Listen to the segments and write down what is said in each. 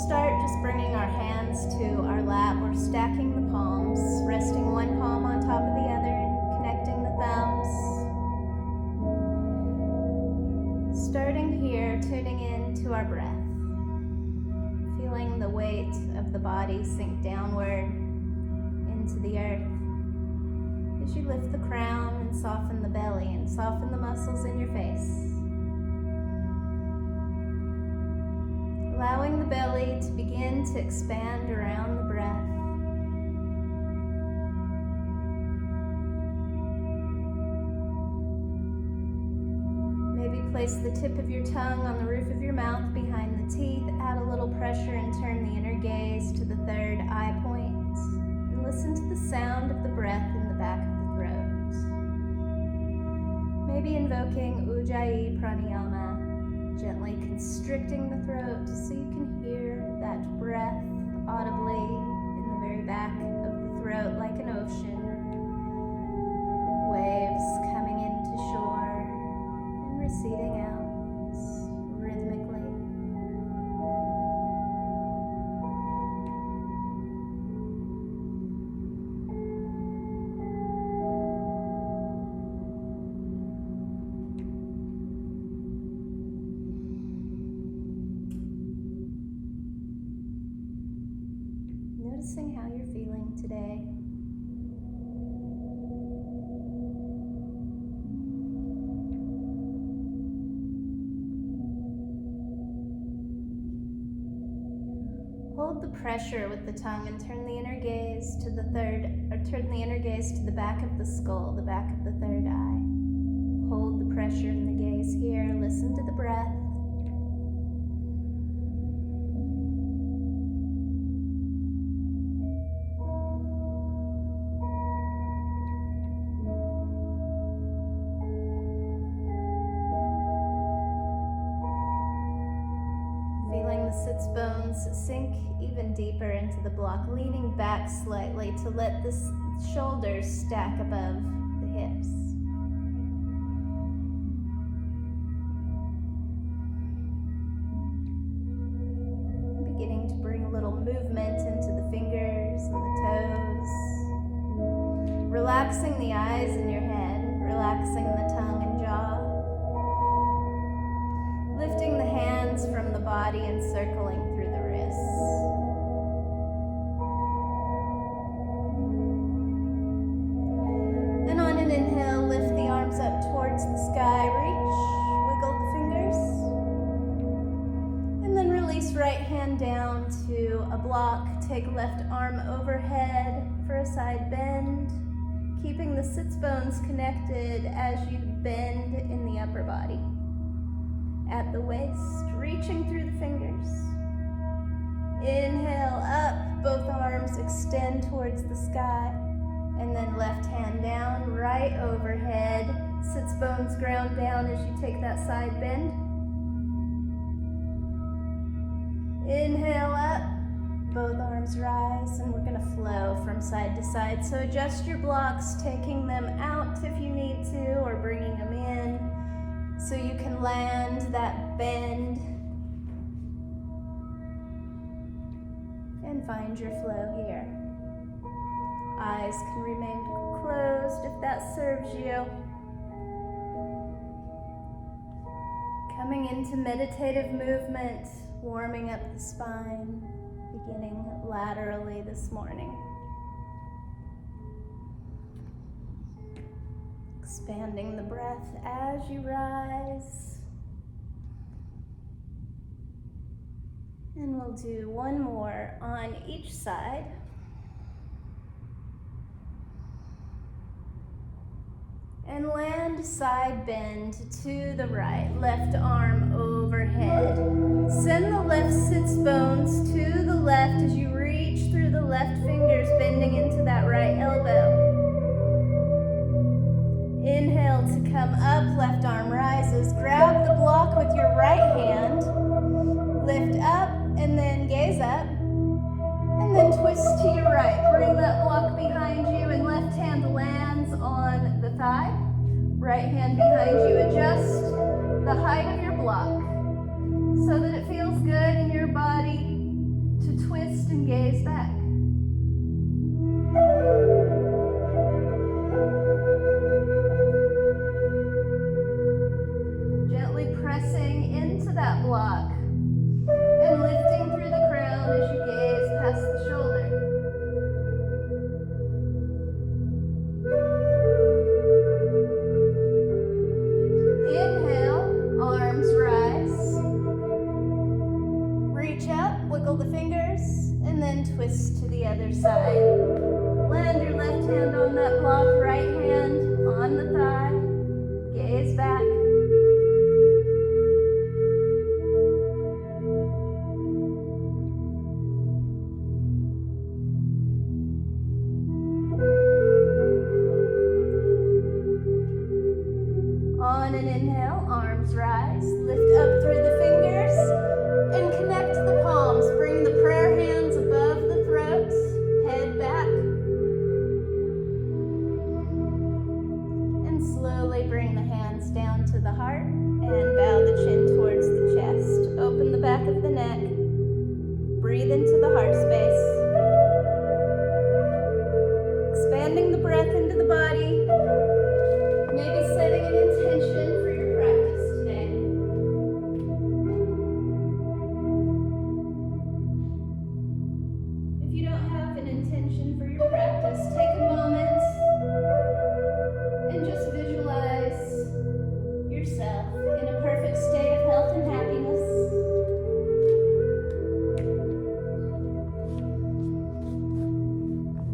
start just bringing our hands to our lap. We're stacking the palms, resting one palm on top of the other, connecting the thumbs. Starting here, tuning in to our breath, feeling the weight of the body sink downward into the earth as you lift the crown and soften the belly and soften the muscles in your face. Allowing the belly to begin to expand around the breath. Maybe place the tip of your tongue on the roof of your mouth behind the teeth. Add a little pressure and turn the inner gaze to the third eye point. And listen to the sound of the breath in the back of the throat. Maybe invoking Ujjayi Pranayama, gently constricting the throat so you can hear that breath audibly in the very back of the throat like an ocean. Waves coming into shore and receding out rhythmically. Noticing how you're feeling today. Hold the pressure with the tongue and turn the inner gaze to the back of the skull, the back of the third eye. Hold the pressure in the gaze here. Listen to the breath. Sits bones sink even deeper into the block, leaning back slightly to let the shoulders stack above the hips. Beginning to bring a little movement into the fingers and the toes. Relaxing the eyes in your head, relaxing the tongue and jaw. Lifting the hands from the body and circling through the wrists. And on an inhale, lift the arms up towards the sky, reach, wiggle the fingers. And then release right hand down to a block. Take left arm overhead for a side bend, keeping the sits bones connected as you bend in the upper body. At the waist, reaching through the fingers. Inhale up, both arms extend towards the sky. And then left hand down, right overhead. Sits bones ground down as you take that side bend. Inhale up, both arms rise, and we're gonna flow from side to side. So adjust your blocks, taking them out if you need to, or bringing them in. So you can land that bend and find your flow here. Eyes can remain closed if that serves you. Coming into meditative movement, warming up the spine, beginning laterally this morning. Expanding the breath as you rise. And we'll do one more on each side. And land side bend to the right, left arm overhead. Send the left sits bones to the left as you reach through the left fingers, bending into that right elbow. Inhale to come up, left arm rises. Grab the block with your right hand. Lift up and then gaze up. And then twist to your right. Bring that block behind you and left hand lands on the thigh. Right hand behind you. Adjust the height of your block so that it feels good in your body. to twist and gaze back. Gently pressing into that block and lifting through the crown as you gaze past the shoulder. Inhale, arms rise. Reach up, wiggle the fingers, and then twist to the other side. Land your left hand on that block, right hand on the thigh. Gaze back. On an inhale, arms rise. Lift up through the fingers and connect the palms. Bring the prayer hands above the throat. Head back. And slowly bring the hands down to the heart and bow the chin towards the chest. Open the back of the neck. Breathe into the heart space. Expanding the breath into the body. Maybe setting an intention for your practice today. If you don't have an intention for your practice, take a moment and just visualize yourself in a perfect state of health and happiness.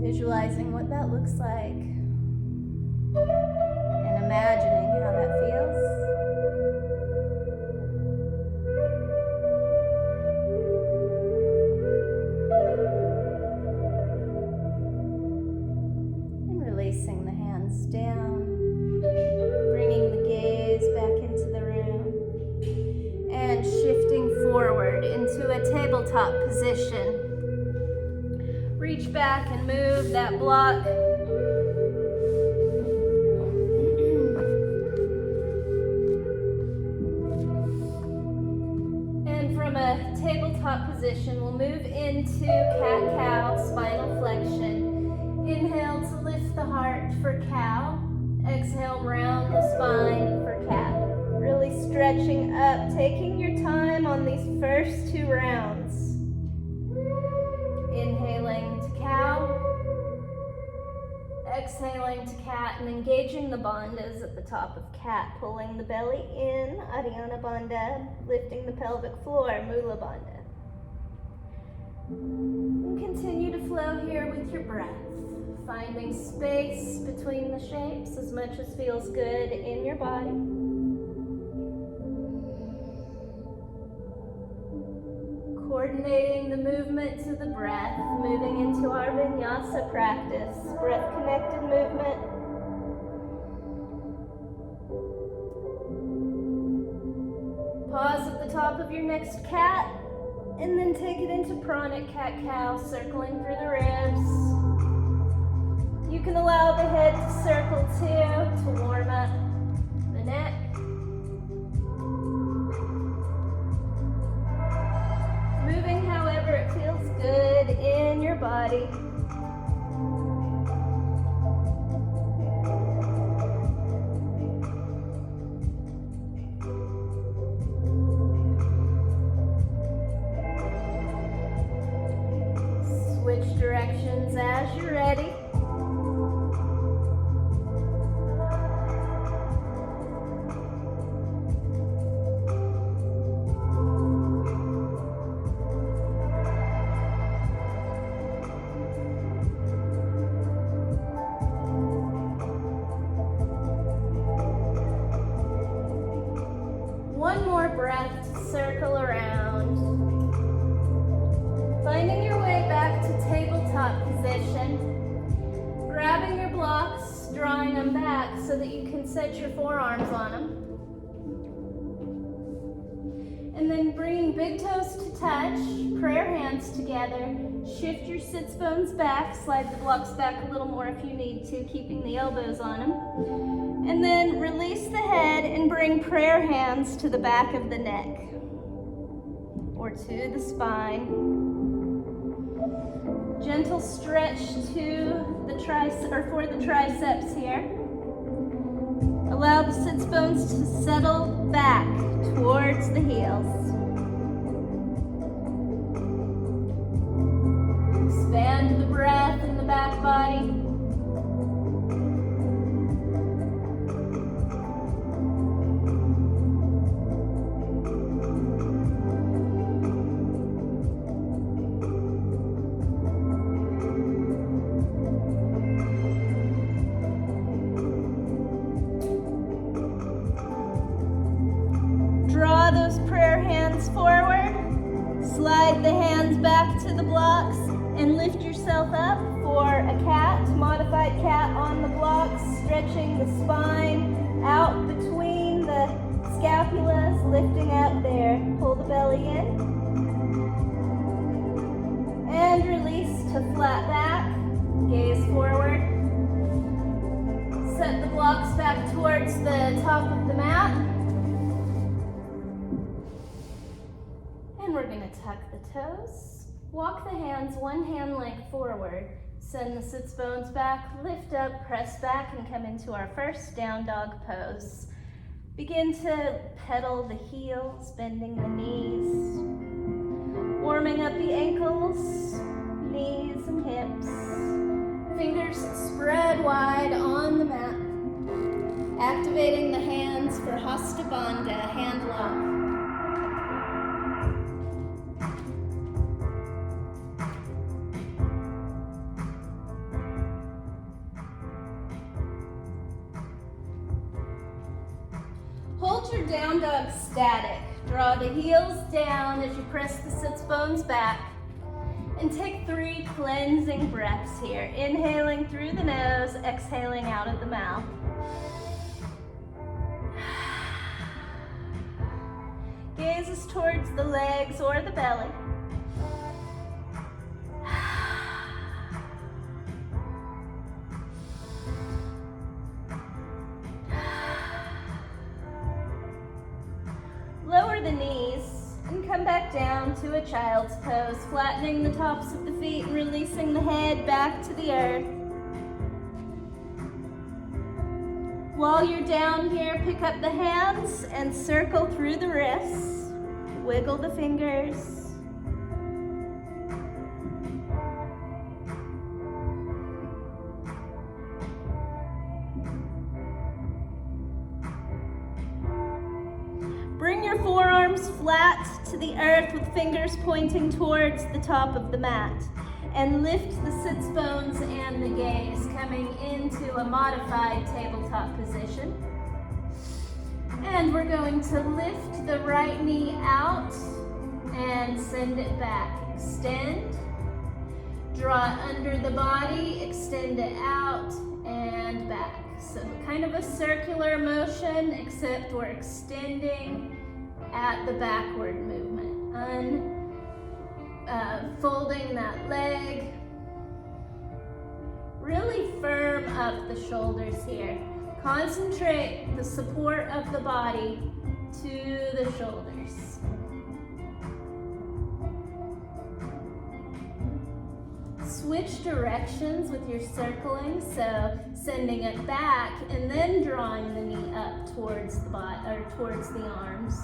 Visualizing what that looks like. And imagining how that feels. And releasing the hands down, bringing the gaze back into the room, and shifting forward into a tabletop position. Reach back and move that block. Tabletop position, we'll move into cat-cow, spinal flexion. Inhale to lift the heart for cow. Exhale, round the spine for cat. Really stretching up, taking your time on these first two rounds. Inhaling to cow. Exhaling to cat and engaging the bandhas at the top of cat, pulling the belly in, Adhyana Bandha, lifting the pelvic floor, Mula Bandha. And continue to flow here with your breath, finding space between the shapes as much as feels good in your body. Coordinating the movement to the breath, moving into our vinyasa practice, breath-connected movement. Pause at the top of your next cat, and then take it into pranic cat-cow, circling through the ribs. You can allow the head to circle too, to warm up the neck. Moving however it feels good in your body. Switch directions as you're ready. One more breath to circle around. Finding your way back to tabletop position. Grabbing your blocks, drawing them back so that you can set your forearms on them. And then bringing big toes to touch, prayer hands together. Shift your sits bones back, slide the blocks back a little more if you need to, keeping the elbows on them. And then release the head and bring prayer hands to the back of the neck or to the spine. Gentle stretch to the for the triceps here. Allow the sits bones to settle back towards the heels. Expand the breath in the back body. Draw those prayer hands forward. Slide the hands back to the blocks and lift yourself up for a cat, modified cat on the blocks, stretching the spine out between the scapulas, lifting out there. Pull the belly in. And release to flat back. Gaze forward. Set the blocks back towards the top of the mat. And we're going to tuck the toes. Walk the hands one hand length forward. Send the sits bones back, lift up, press back, and come into our first down dog pose. Begin to pedal the heels, bending the knees, warming up the ankles, knees and hips. Fingers spread wide on the mat. Activating the hands for Hasta Bandha, hand lock. Hold your down dog static. Draw the heels down as you press the sits bones back. And take 3 cleansing breaths here. Inhaling through the nose, exhaling out of the mouth. Gazes towards the legs or the belly. Lower the knees and come back down to a child's pose, flattening the tops of the feet and releasing the head back to the earth. While you're down here, pick up the hands and circle through the wrists. Wiggle the fingers. Bring your forearms flat to the earth with fingers pointing towards the top of the mat. And lift the sits bones and the gaze, coming into a modified tabletop position. And we're going to lift the right knee out and send it back. Extend. Draw it under the body, extend it out and back. So kind of a circular motion, except we're extending at the backward movement. Folding that leg. Really firm up the shoulders here. Concentrate the support of the body to the shoulders. Switch directions with your circling, so sending it back and then drawing the knee up towards the body or towards the arms,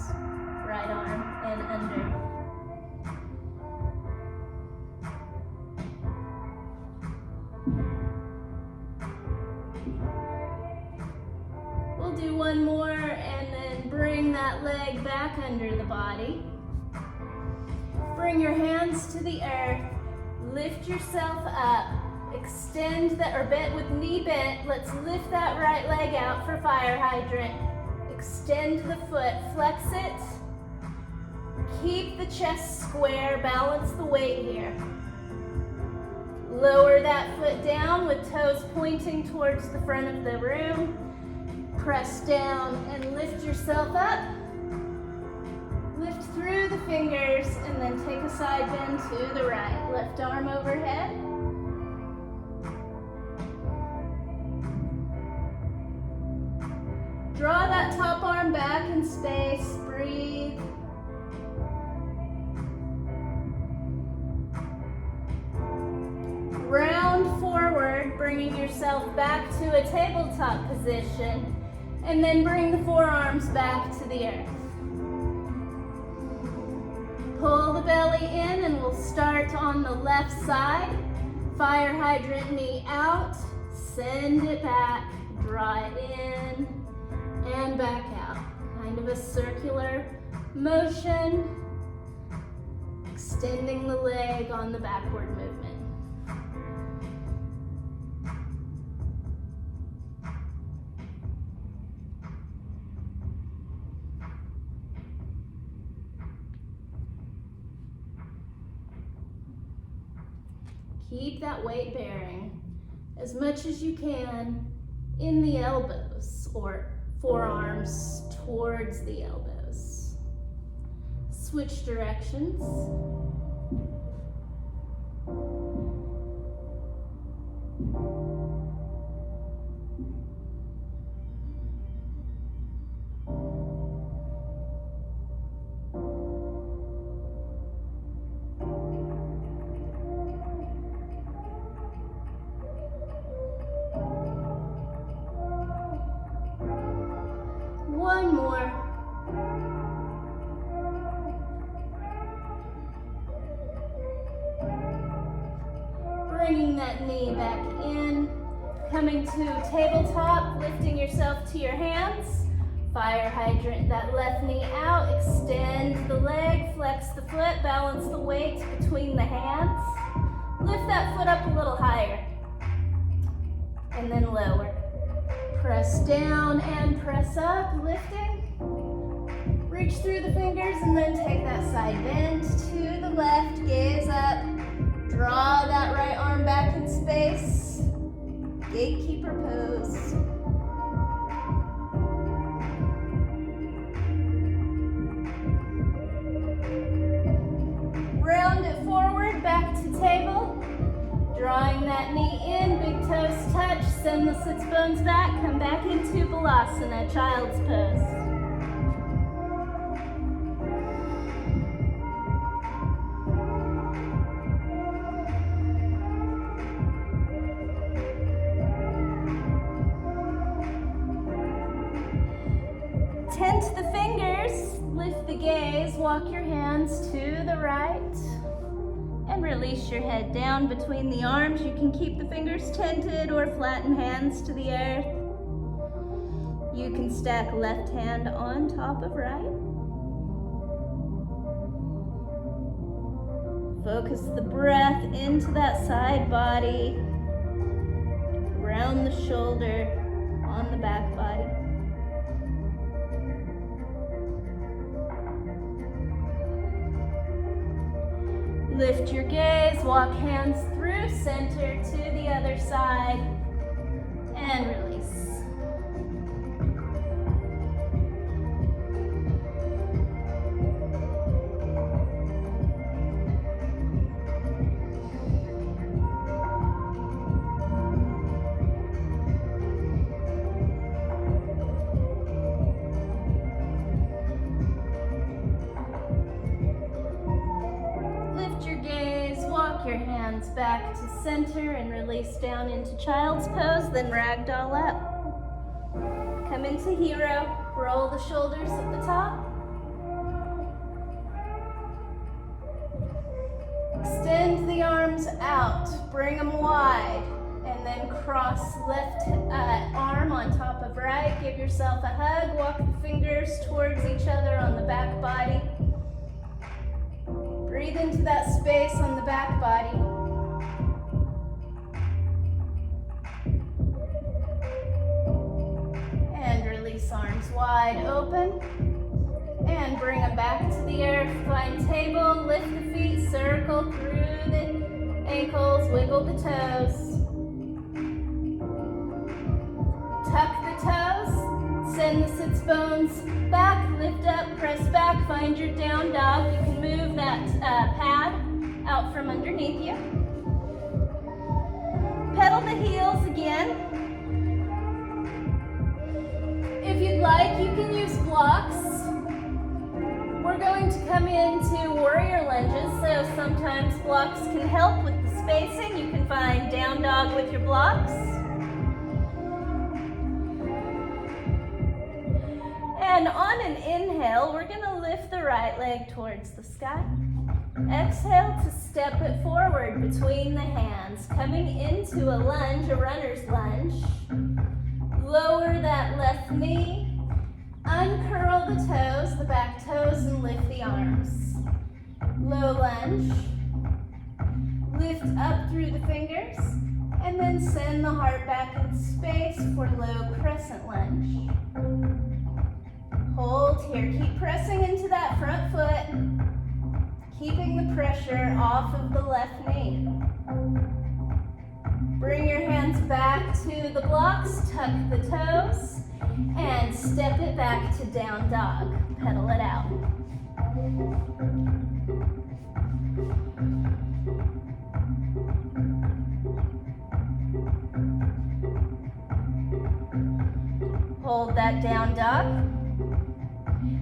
right arm and under. We'll do one more and then bring that leg back under the body. Bring your hands to the earth. Lift yourself up. Extend that, or bent with knee bent. Let's lift that right leg out for fire hydrant. Extend the foot, flex it. Keep the chest square, balance the weight here. Lower that foot down with toes pointing towards the front of the room. Press down and lift yourself up. Lift through the fingers and then take a side bend to the right. Left arm overhead. Draw that top arm back in space. Breathe. bringing yourself back to a tabletop position, and then bring the forearms back to the earth. Pull the belly in, and we'll start on the left side. Fire hydrant knee out, send it back, draw it in, and back out. Kind of a circular motion, extending the leg on the backward movement. Keep that weight bearing as much as you can in the elbows or forearms towards the elbows. Switch directions. One more. Bringing that knee back in. Coming to tabletop, lifting yourself to your hands. Fire hydrant that left knee out. Extend the leg, flex the foot, balance the weight between the hands. Lift that foot up a little higher. And then lower. Press down and press up, lifting. Reach through the fingers and then take that side bend to the left, gaze up. Draw that right arm back in space. Gatekeeper pose. Round it forward, back to table. Drawing that knee in, big toes touch, send the sits bones back, come back into Balasana, child's pose. Tent the fingers, lift the gaze, walk your hands to the right. And release your head down between the arms. You can keep the fingers tented or flatten hands to the earth. You can stack left hand on top of right. Focus the breath into that side body, around the shoulder, on the back body. Lift your gaze, walk hands through center to the other side, and release. Your hands back to center and release down into child's pose, then ragdoll up. Come into hero, roll the shoulders at the top. Extend the arms out, bring them wide, and then cross left arm on top of right. Give yourself a hug, walk the fingers towards each other on the back body. Breathe into that space on the back body. And release arms wide open. And bring them back to the earth. Find table, lift the feet, circle through the ankles, wiggle the toes. Tuck the toes, send the sits bones back, lift up, press back, find your down dog. You can move that pad out from underneath you. Pedal the heels again. If you'd like, you can use blocks. We're going to come into warrior lunges, so sometimes blocks can help with the spacing. You can find down dog with your blocks. And on an inhale, we're gonna lift the right leg towards the sky. Exhale to step it forward between the hands, coming into a lunge, a runner's lunge. Lower that left knee, uncurl the toes, the back toes, and lift the arms. Low lunge. Lift up through the fingers, and then send the heart back in space for low crescent lunge. Hold here, keep pressing into that front foot, keeping the pressure off of the left knee. Bring your hands back to the blocks, tuck the toes, and step it back to down dog. Pedal it out. Hold that down dog.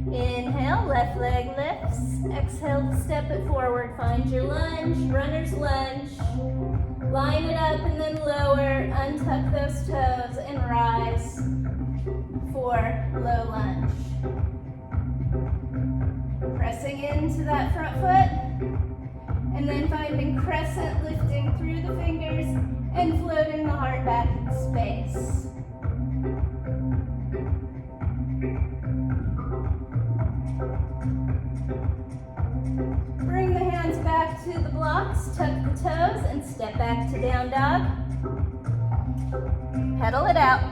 Inhale, left leg lifts. Exhale to step it forward. Find your lunge, runner's lunge. Line it up and then lower. Untuck those toes and rise for low lunge. Pressing into that front foot. And then finding crescent, lifting through the fingers and floating the heart back in space. Bring the hands back to the blocks, tuck the toes, and step back to down dog. Pedal it out.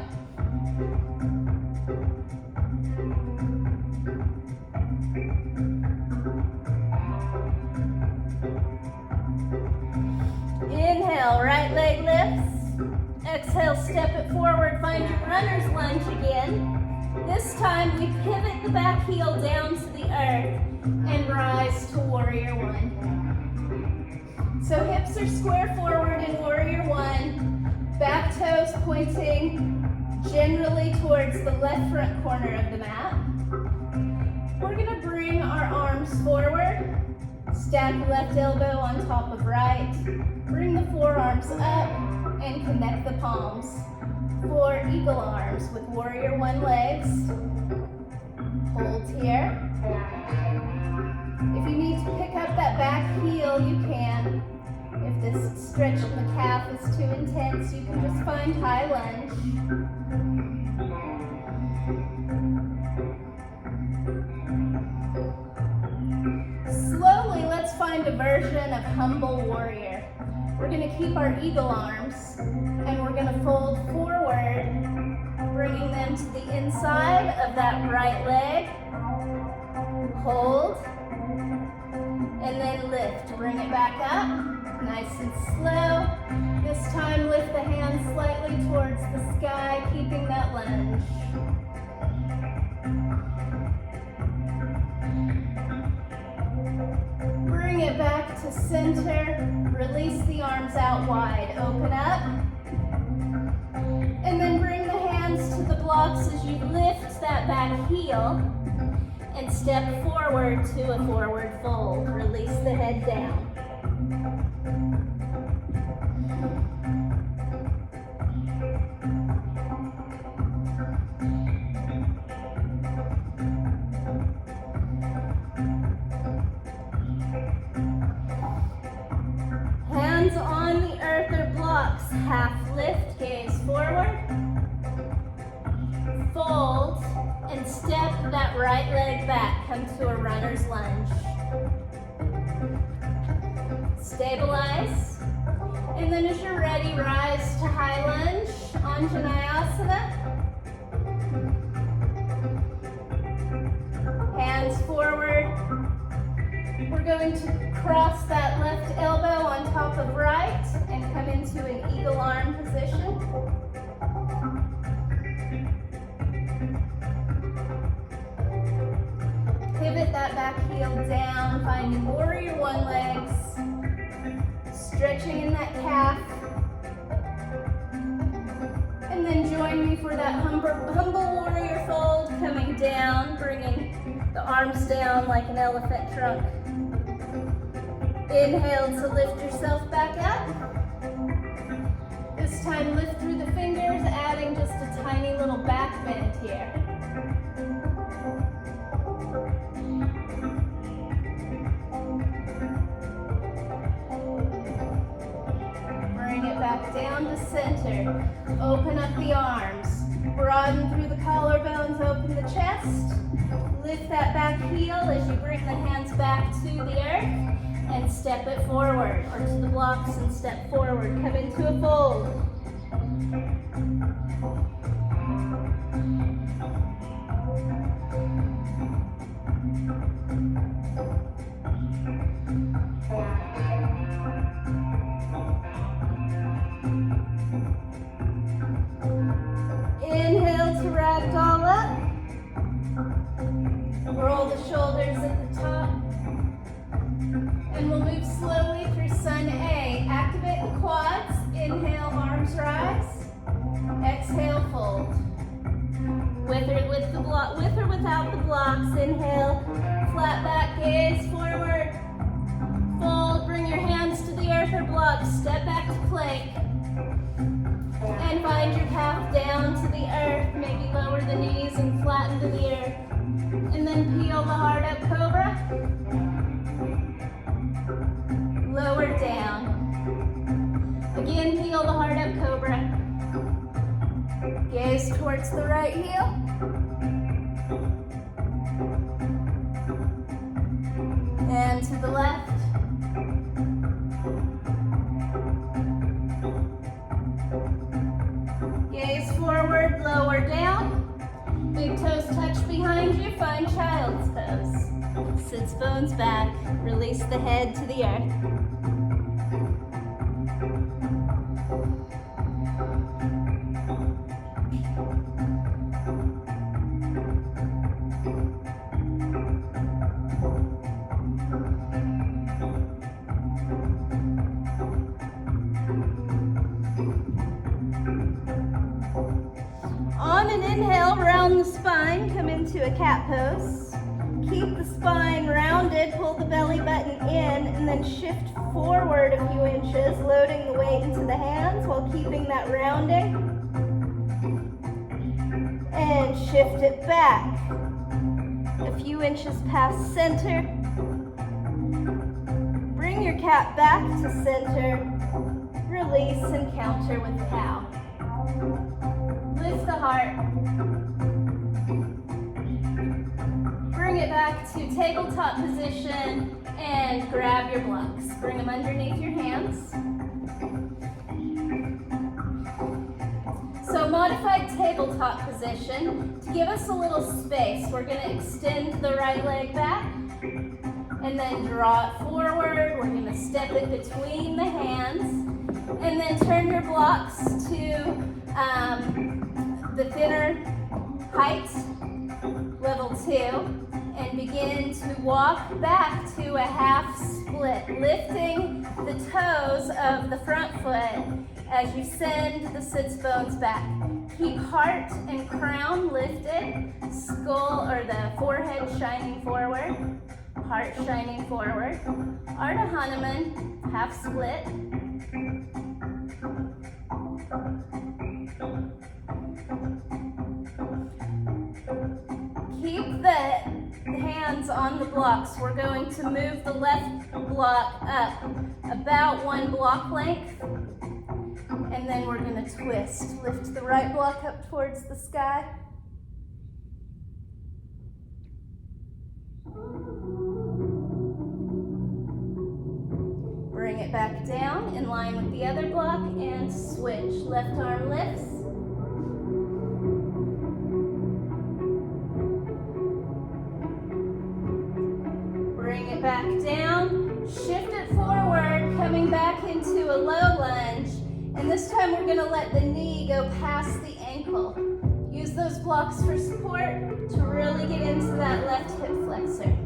Inhale, right leg lifts. Exhale, step it forward. Find your runner's lunge again. This time we pivot the back heel down to the earth and rise to warrior one. So hips are square forward in warrior one, back toes pointing generally towards the left front corner of the mat. We're gonna bring our arms forward, stack left elbow on top of right, bring the forearms up and connect the palms for eagle arms with warrior one legs. Hold here. If you need to pick up that back heel, you can. If this stretch in the calf is too intense, you can just find high lunge. Slowly, let's find a version of humble warrior. We're gonna keep our eagle arms and we're gonna fold forward, bringing them to the inside of that right leg. Hold, and then lift. Bring it back up, nice and slow. This time lift the hands slightly towards the sky, keeping that lunge. Bring it back to center. Release the arms out wide. Open up. And then bring the hands to the blocks as you lift that back heel and step forward to a forward fold. Release the head down. Hands on the earth or blocks. Half lift, gaze forward. Fold and step that right leg back. Come to a runner's lunge. Stabilize. And then as you're ready, rise to high lunge, Anjaneyasana. Hands forward. We're going to cross that left elbow on top of right and come into an eagle arm position. Pivot that back heel down, finding warrior one legs, stretching in that calf. And then join me for that humble warrior fold, coming down, bringing the arms down like an elephant trunk. Inhale to lift yourself back up. This time lift through the fingers, adding just a tiny little back bend here. Bring it back down to center. Open up the arms. Broaden through the collarbones, open the chest. Lift that back heel as you bring the hands back to the earth and step it forward, or to the blocks and step forward. Come into a fold. Inhale to ragdoll up. Roll the shoulders at the top. And we'll move slowly through Sun A. Activate the quads. Inhale, arms rise. Exhale, fold. With or without the blocks. Inhale, flat back, gaze forward. Fold, bring your hands to the earth or blocks. Step back to plank. And find your path down to the earth. Maybe lower the knees and flatten to the earth. And then peel the heart up, cobra. Lower down. Again, peel the heart up, cobra. Gaze towards the right heel. And to the left. Gaze forward, lower down. Big toes touch behind you, find child's pose. Sits bones back, release the head to the earth. On an inhale, round the spine, come into a cat pose. Keep the spine rounded, pull the belly button in, and then shift forward a few inches, loading the weight into the hands while keeping that rounding. And shift it back a few inches past center. Bring your cat back to center. Release and counter with cow. Lift the heart. Bring it back to tabletop position and grab your blocks. Bring them underneath your hands. So modified tabletop position. To give us a little space, we're going to extend the right leg back and then draw it forward. We're going to step it between the hands and then turn your blocks to the thinner height, level 2, and begin to walk back to a half split, lifting the toes of the front foot as you send the sits bones back. Keep heart and crown lifted, skull or the forehead shining forward, heart shining forward. Ardha Hanuman, half split. Keep the hands on the blocks. We're going to move the left block up about 1 block length, and then we're going to twist. Lift the right block up towards the sky. Bring it back down in line with the other block and switch. Left arm lifts. Bring it back down, shift it forward, coming back into a low lunge. And this time we're going to let the knee go past the ankle. Use those blocks for support to really get into that left hip flexor.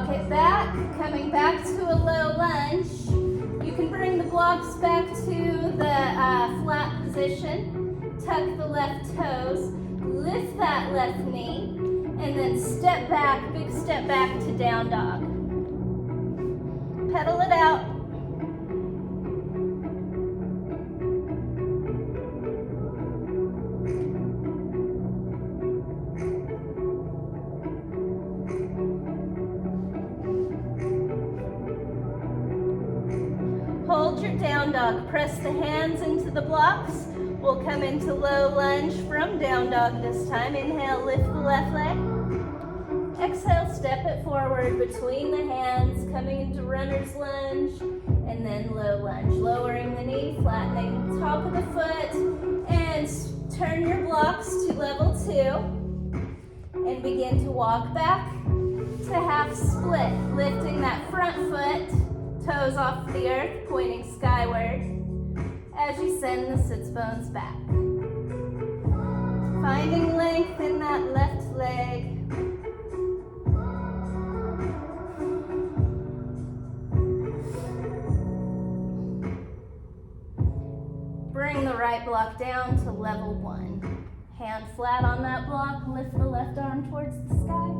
walk it back, coming back to a low lunge. You can bring the blocks back to the flat position. Tuck the left toes, lift that left knee, and then step back, big step back to down dog. Pedal it out. Hold your down dog. Press the hands into the blocks. We'll come into low lunge from down dog this time. Inhale, lift the left leg. Exhale, step it forward between the hands, coming into runner's lunge, and then low lunge. Lowering the knee, flattening the top of the foot, and turn your blocks to level 2, and begin to walk back to half split, lifting that front foot, toes off the earth, pointing skyward, as you send the sits bones back. Finding length in that left leg. Bring the right block down to level 1. Hand flat on that block, lift the left arm towards the sky.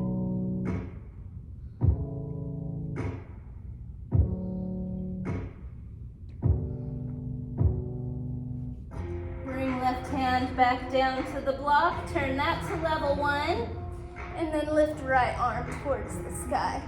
Bring left hand back down to the block, turn that to level 1, and then lift right arm towards the sky.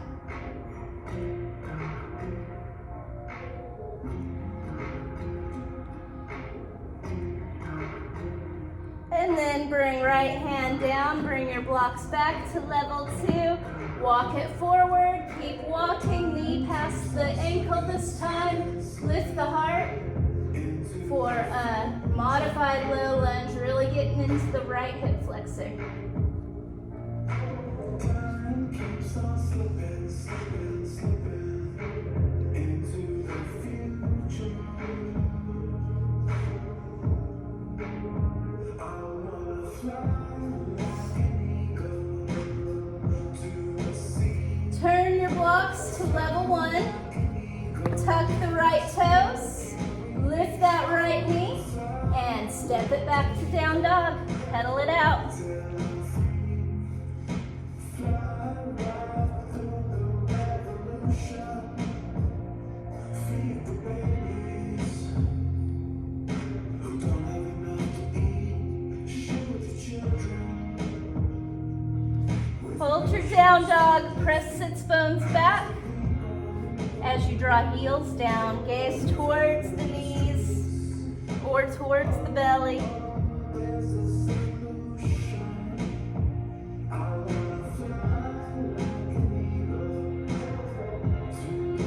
And then bring right hand down, bring your blocks back to level 2. Walk it forward, keep walking, knee past the ankle this time. Lift the heart for a modified low lunge, really getting into the right hip flexor. Time keeps on slipping, slipping, slipping into the future. I wanna fly like an eagle to the sea. Turn your blocks to level 1. Tuck the right toes. Lift that right knee. And step it back to down dog. Pedal it out. Hold your down dog, press sits bones back. As you draw heels down, gaze towards the knees or towards the belly.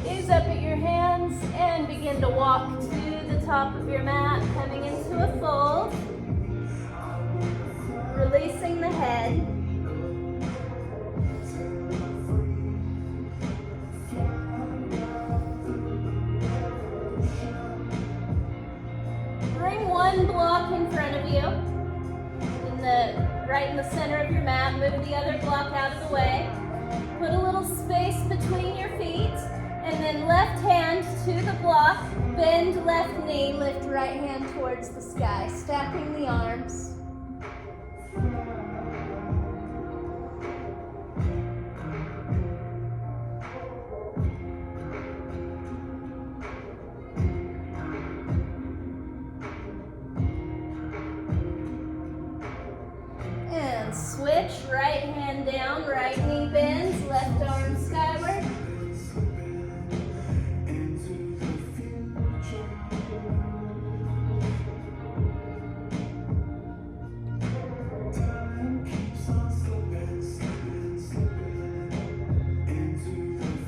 Gaze up at your hands and begin to walk to the top of your mat, coming into a fold. Releasing the head. One block in front of you, right in the center of your mat. Move the other block out of the way. Put a little space between your feet, and then left hand to the block. Bend left knee, lift right hand towards the sky, stacking the arms. Switch, right hand down, right knee bends, left arm skyward.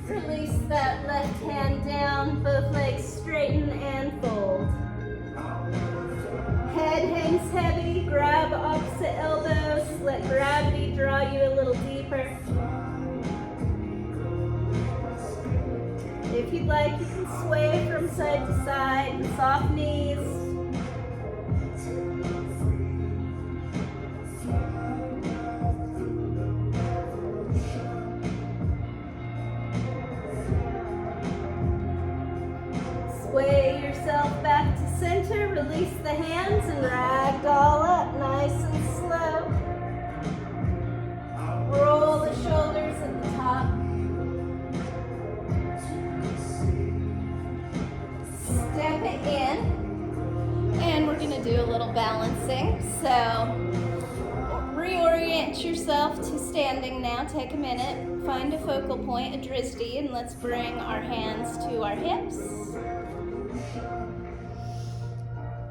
Release that left hand down, both legs straighten and fold. Head hangs heavy, grab opposite elbows, let gravity draw you a little deeper. If you'd like, you can sway from side to side, soft knees. Release the hands and ragdoll up, nice and slow. Roll the shoulders at the top. Step it in. And we're gonna do a little balancing. So reorient yourself to standing now. Take a minute, find a focal point, a dristy, and let's bring our hands to our hips.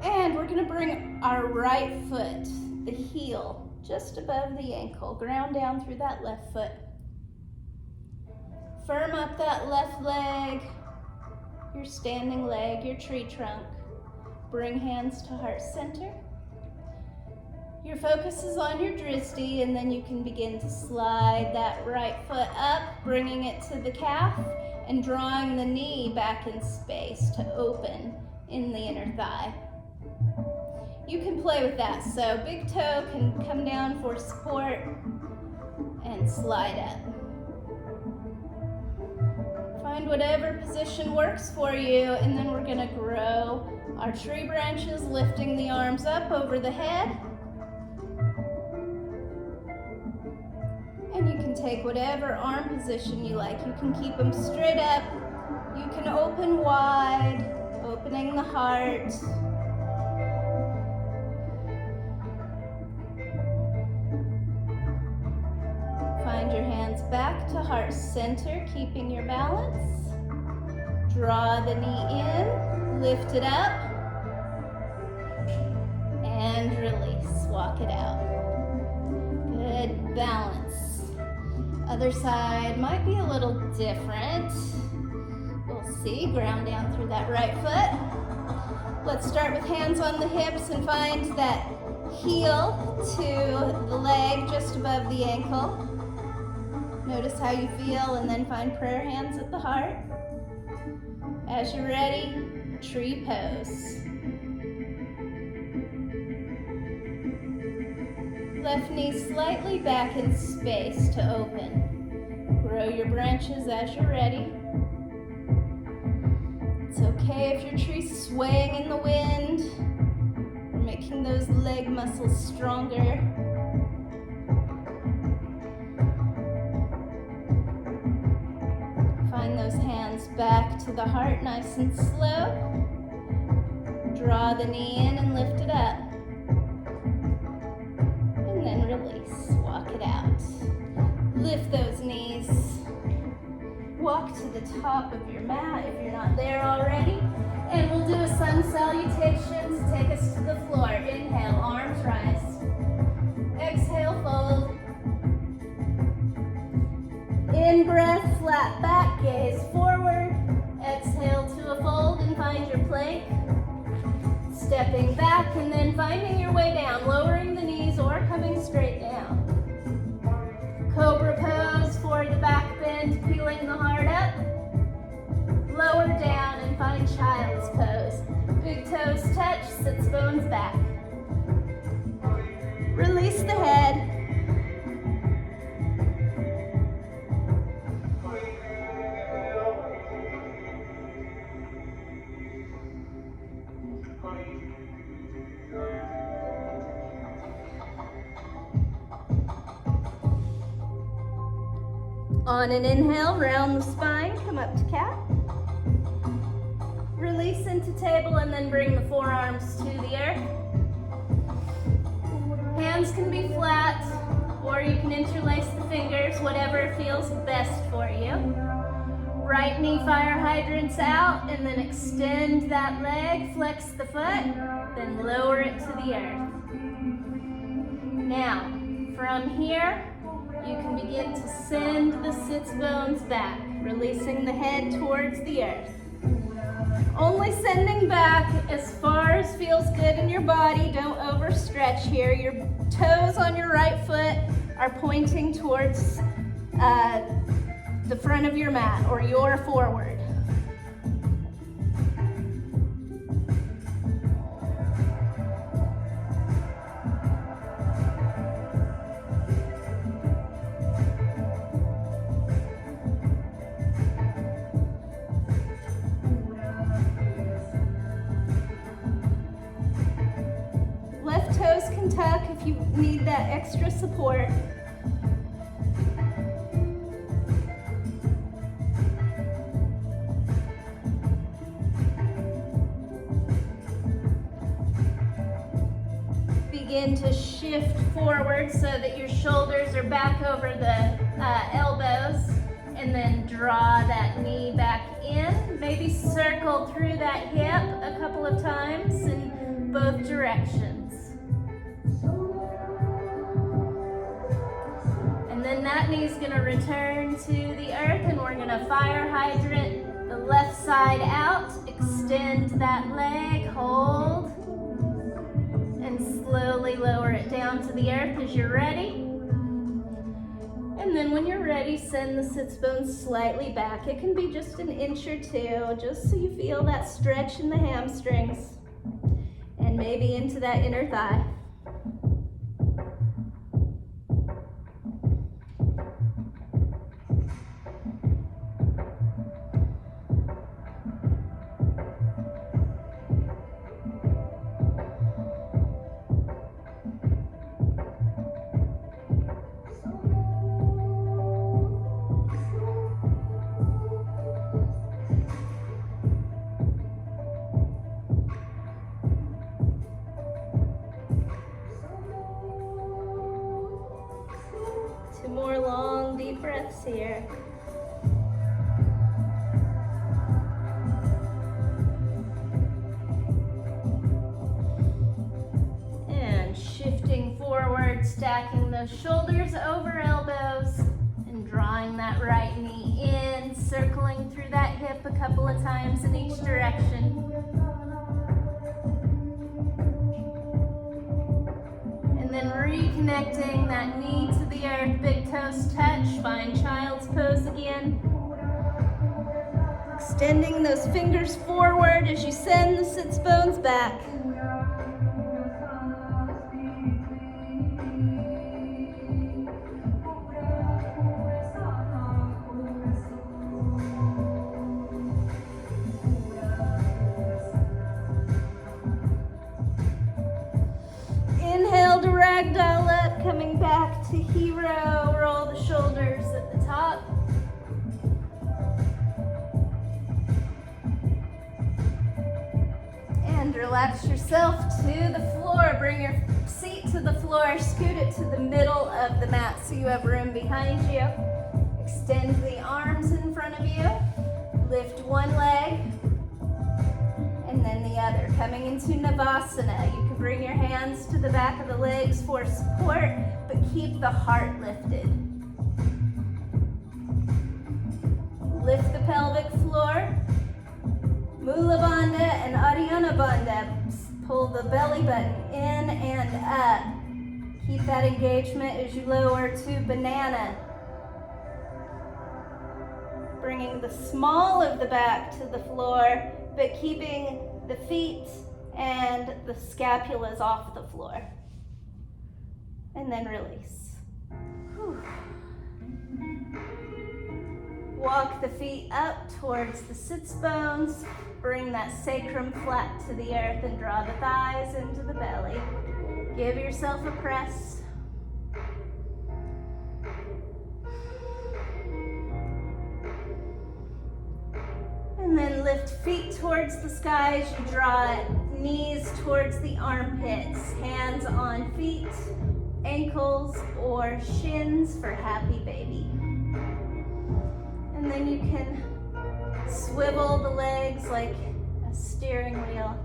And we're gonna bring our right foot, the heel, just above the ankle. Ground down through that left foot. Firm up that left leg, your standing leg, your tree trunk. Bring hands to heart center. Your focus is on your dristy, and then you can begin to slide that right foot up, bringing it to the calf and drawing the knee back in space to open in the inner thigh. You can play with that, so big toe can come down for support and slide up. Find whatever position works for you, and then we're gonna grow our tree branches, lifting the arms up over the head. And you can take whatever arm position you like. You can keep them straight up. You can open wide, opening the heart. Find your hands back to heart center, keeping your balance. Draw the knee in, lift it up, and release. Walk it out. Good balance. Other side might be a little different. We'll see. Ground down through that right foot. Let's start with hands on the hips and find that heel to the leg just above the ankle. Notice how you feel, and then find prayer hands at the heart. As you're ready, tree pose. Left knee slightly back in space to open. Grow your branches as you're ready. It's okay if your tree's swaying in the wind. We're making those leg muscles stronger. Find those hands back to the heart, nice and slow. Draw the knee in and lift it up. And then release, walk it out. Lift those knees. Walk to the top of your mat if you're not there already. And we'll do a sun salutation to take us to the floor. Inhale, arms rise. Exhale, fold. In breath, flat back, gaze forward. Exhale to a fold and find your plank. Stepping back and then finding your way down, lowering the knees or coming straight down. Cobra pose for the back bend, peeling the heart up. Lower down and find child's pose. Big toes touch, sits bones back. Release the head. On an inhale, round the spine, come up to cat. Release into table and then bring the forearms to the earth. Hands can be flat or you can interlace the fingers, whatever feels best for you. Right knee fire hydrants out and then extend that leg, flex the foot, then lower it to the earth. Now, from here, you can begin to send the sits bones back, releasing the head towards the earth. Only sending back as far as feels good in your body. Don't overstretch here. Your toes on your right foot are pointing towards the front of your mat or your forward. if you need that extra support. Begin to shift forward so that your shoulders are back over the elbows, and then draw that knee back in. Maybe circle through that hip a couple of times in both directions. And then that knee's gonna return to the earth, and we're gonna fire hydrant the left side out, extend that leg, hold, and slowly lower it down to the earth as you're ready. And then when you're ready, send the sits bones slightly back. It can be just an inch or two, just so you feel that stretch in the hamstrings, and maybe into that inner thigh. More long, deep breaths here. And shifting forward, stacking those shoulders over elbows, and drawing that right knee in, circling through that hip a couple of times in each direction. And then reconnecting that knee to the earth, big toes touch, find child's pose again. Extending those fingers forward as you send the sits bones back. Inhale to ragdoll up, coming back to hero. Roll the shoulders at the top. And relax yourself to the floor. Bring your seat to the floor. Scoot it to the middle of the mat so you have room behind you. Extend the arms in front of you. Lift one leg and then the other. Coming into Navasana, you can bring your hands to the back of the legs for support, but keep the heart lifted. Lift the pelvic floor. Mula Bandha and Adhyana Bandha. Pull the belly button in and up. Keep that engagement as you lower to banana. Bringing the small of the back to the floor, but keeping the feet and the scapulas off the floor. And then release. Whew. Walk the feet up towards the sits bones. Bring that sacrum flat to the earth and draw the thighs into the belly. Give yourself a press. And then lift feet towards the sky as you draw knees towards the armpits. Hands on feet, ankles, or shins for happy baby. And then you can swivel the legs like a steering wheel.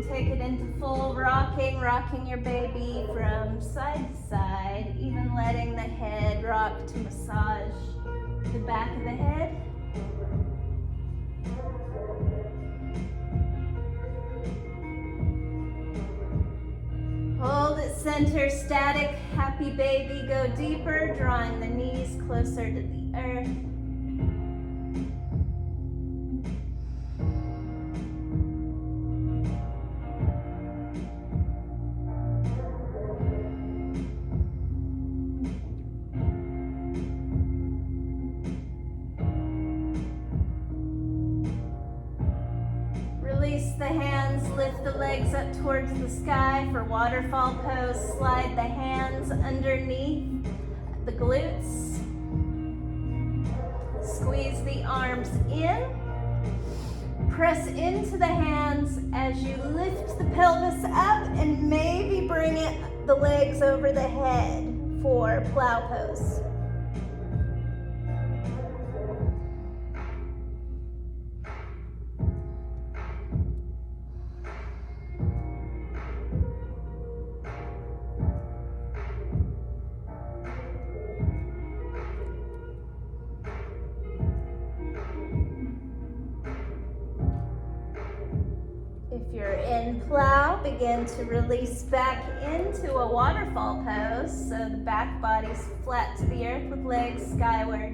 Take it into full rocking, rocking your baby from side to side, even letting the head rock to massage the back of the head. Hold at center, static, happy baby. Go deeper, drawing the knees closer to the earth. Release the hands, lift the legs up towards the sky for waterfall pose. Slide the hands underneath the glutes. Squeeze the arms in. Press into the hands as you lift the pelvis up and maybe bring the legs over the head for plow pose. If you're in plow, begin to release back into a waterfall pose, so the back body's flat to the earth with legs skyward.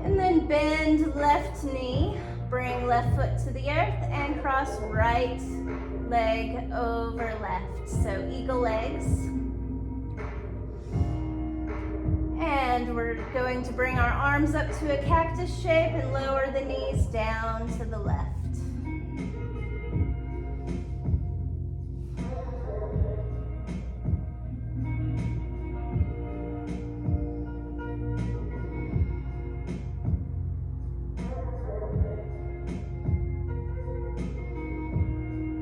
And then bend left knee, bring left foot to the earth, and cross right leg over left. So eagle legs. And we're going to bring our arms up to a cactus shape and lower the knees down to the left.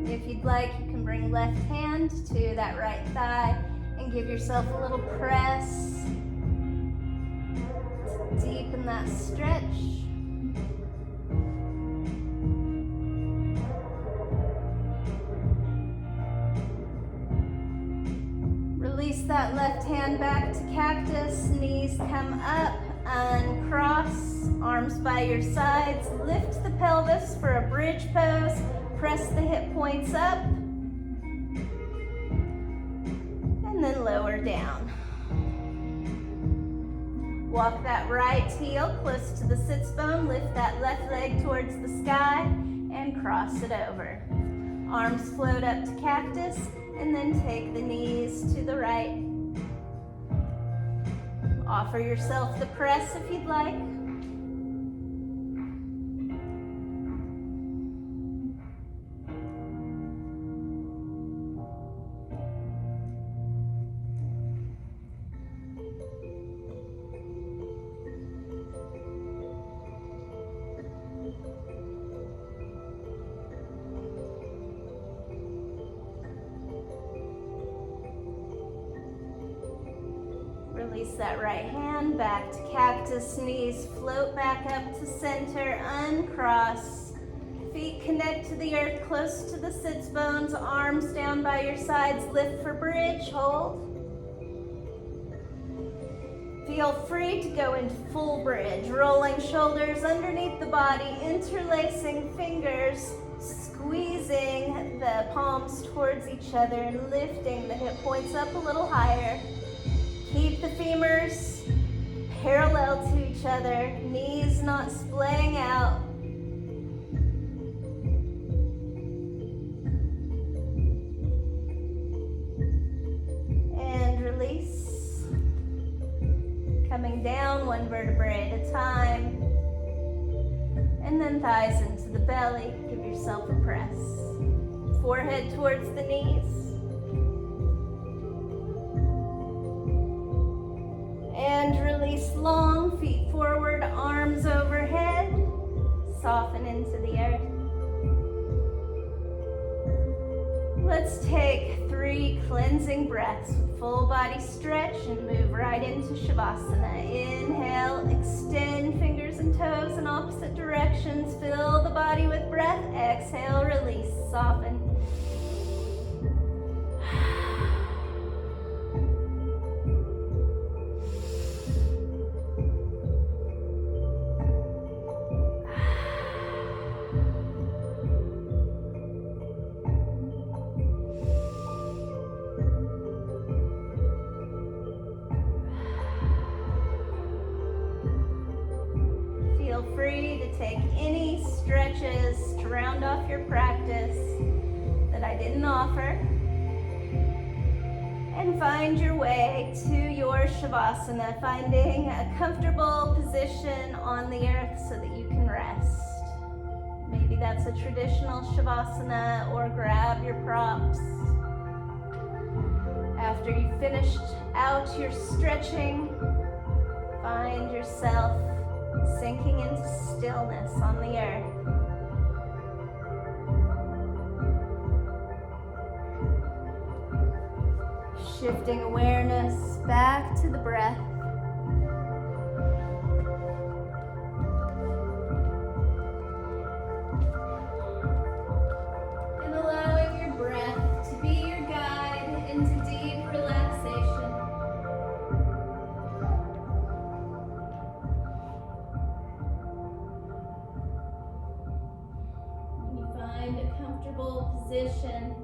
If you'd like, you can bring left hand to that right thigh and give yourself a little press to deepen that stretch. Release that left hand back to cactus, knees come up, uncross, arms by your sides, lift the pelvis for a bridge pose. Press the hip points up, and then lower down. Walk that right heel close to the sits bone, lift that left leg towards the sky, and cross it over. Arms float up to cactus, and then take the knees to the right. Offer yourself the press if you'd like. Release that right hand back to cactus, knees float back up to center, uncross. Feet connect to the earth close to the sits bones, arms down by your sides, lift for bridge, hold. Feel free to go into full bridge, rolling shoulders underneath the body, interlacing fingers, squeezing the palms towards each other and lifting the hip points up a little higher. Keep the femurs parallel to each other, knees not splaying out. And release. Coming down one vertebrae at a time. And then thighs into the belly. Give yourself a press. Forehead towards the knees. And release long, feet forward, arms overhead. Soften into the earth. Let's take 3 cleansing breaths with full body stretch and move right into Shavasana. Inhale, extend fingers and toes in opposite directions. Fill the body with breath. Exhale, release, soften. Feel free to take any stretches to round off your practice that I didn't offer. And find your way to your Shavasana, finding a comfortable position on the earth so that you can rest. Maybe that's a traditional Shavasana or grab your props. After you've finished out your stretching, find yourself sinking into stillness on the earth. Shifting awareness back to the breath. And allowing your breath to be your guide into deep relaxation. When you find a comfortable position,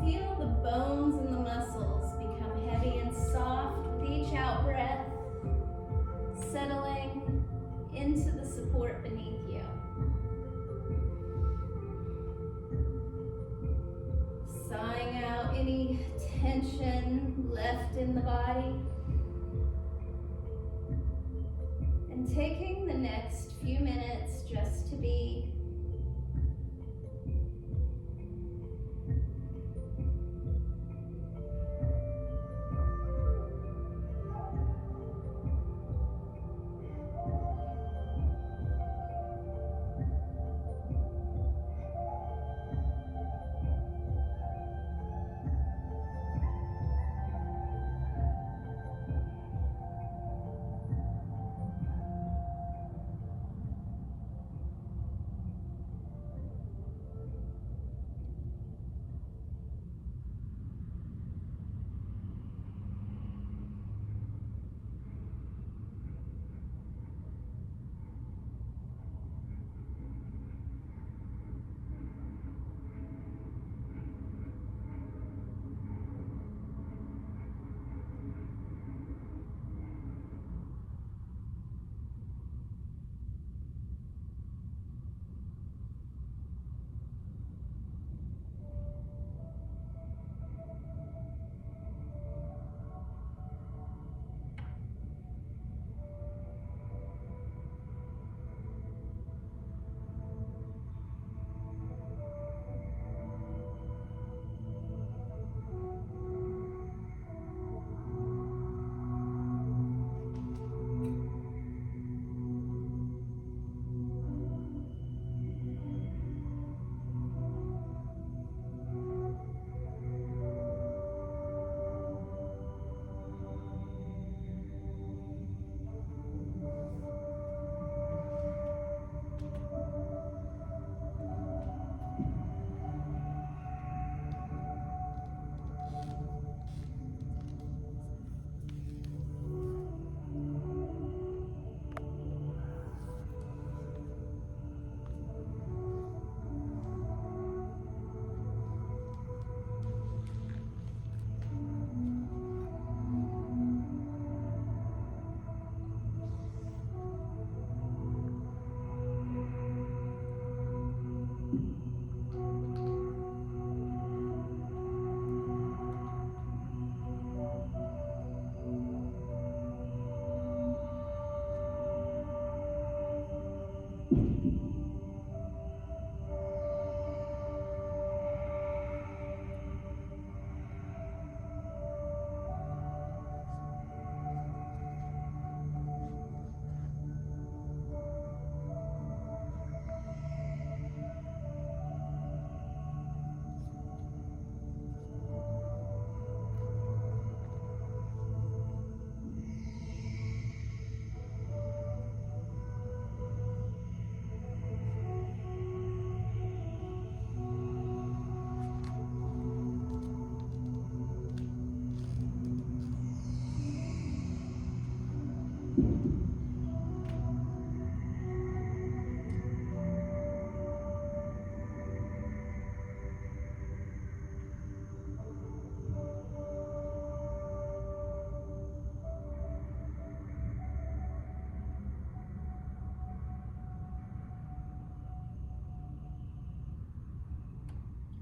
feel the bones and the muscles become heavy and soft with each out breath, settling into the support beneath you. Sighing out any tension left in the body. And taking the next few minutes just to be.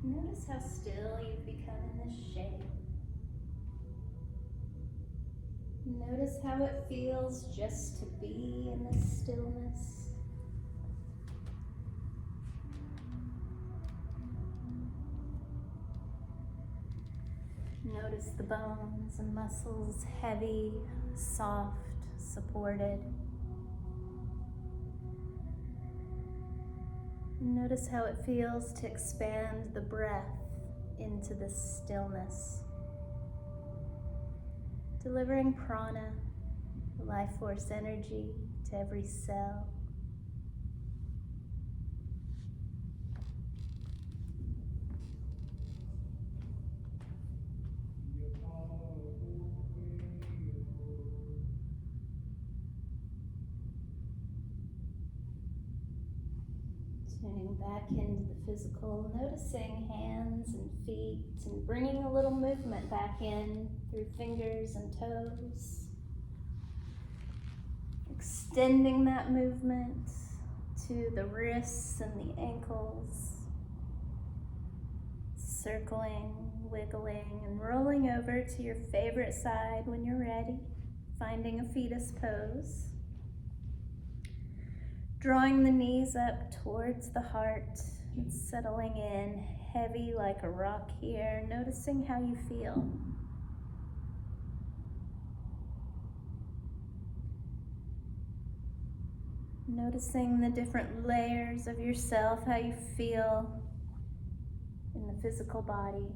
Notice how still you've become in this shape. Notice how it feels just to be in this stillness. Notice the bones and muscles heavy, soft, supported. Notice how it feels to expand the breath into this stillness, delivering prana, life force energy to every cell. Tuning back into the physical, noticing hands and feet and bringing a little movement back in through fingers and toes. Extending that movement to the wrists and the ankles. Circling, wiggling, and rolling over to your favorite side when you're ready. Finding a fetus pose. Drawing the knees up towards the heart and settling in, heavy like a rock here, noticing how you feel. Noticing the different layers of yourself, how you feel in the physical body.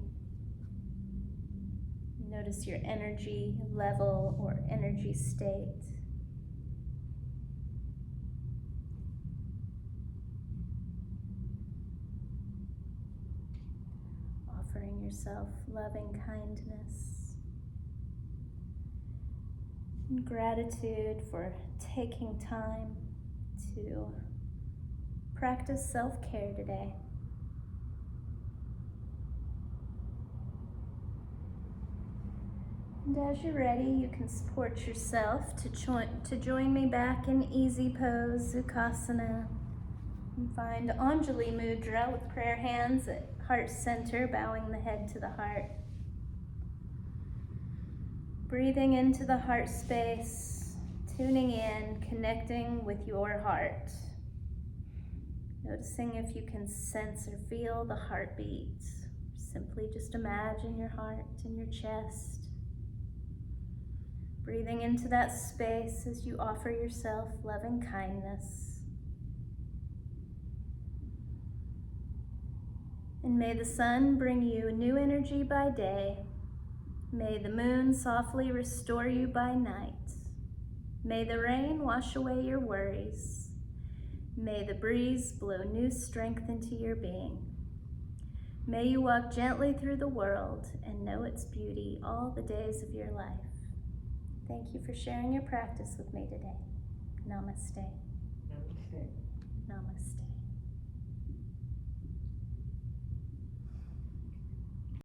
Notice your energy level or energy state. Offering yourself loving kindness and gratitude for taking time to practice self-care today. And as you're ready, you can support yourself to join me back in easy pose, Sukhasana. And find Anjali Mudra with prayer hands at heart center, bowing the head to the heart. Breathing into the heart space, tuning in, connecting with your heart. Noticing if you can sense or feel the heartbeat. Simply just imagine your heart in your chest. Breathing into that space as you offer yourself loving kindness. And may the sun bring you new energy by day. May the moon softly restore you by night. May the rain wash away your worries. May the breeze blow new strength into your being. May you walk gently through the world and know its beauty all the days of your life. Thank you for sharing your practice with me today. Namaste. Namaste. Namaste.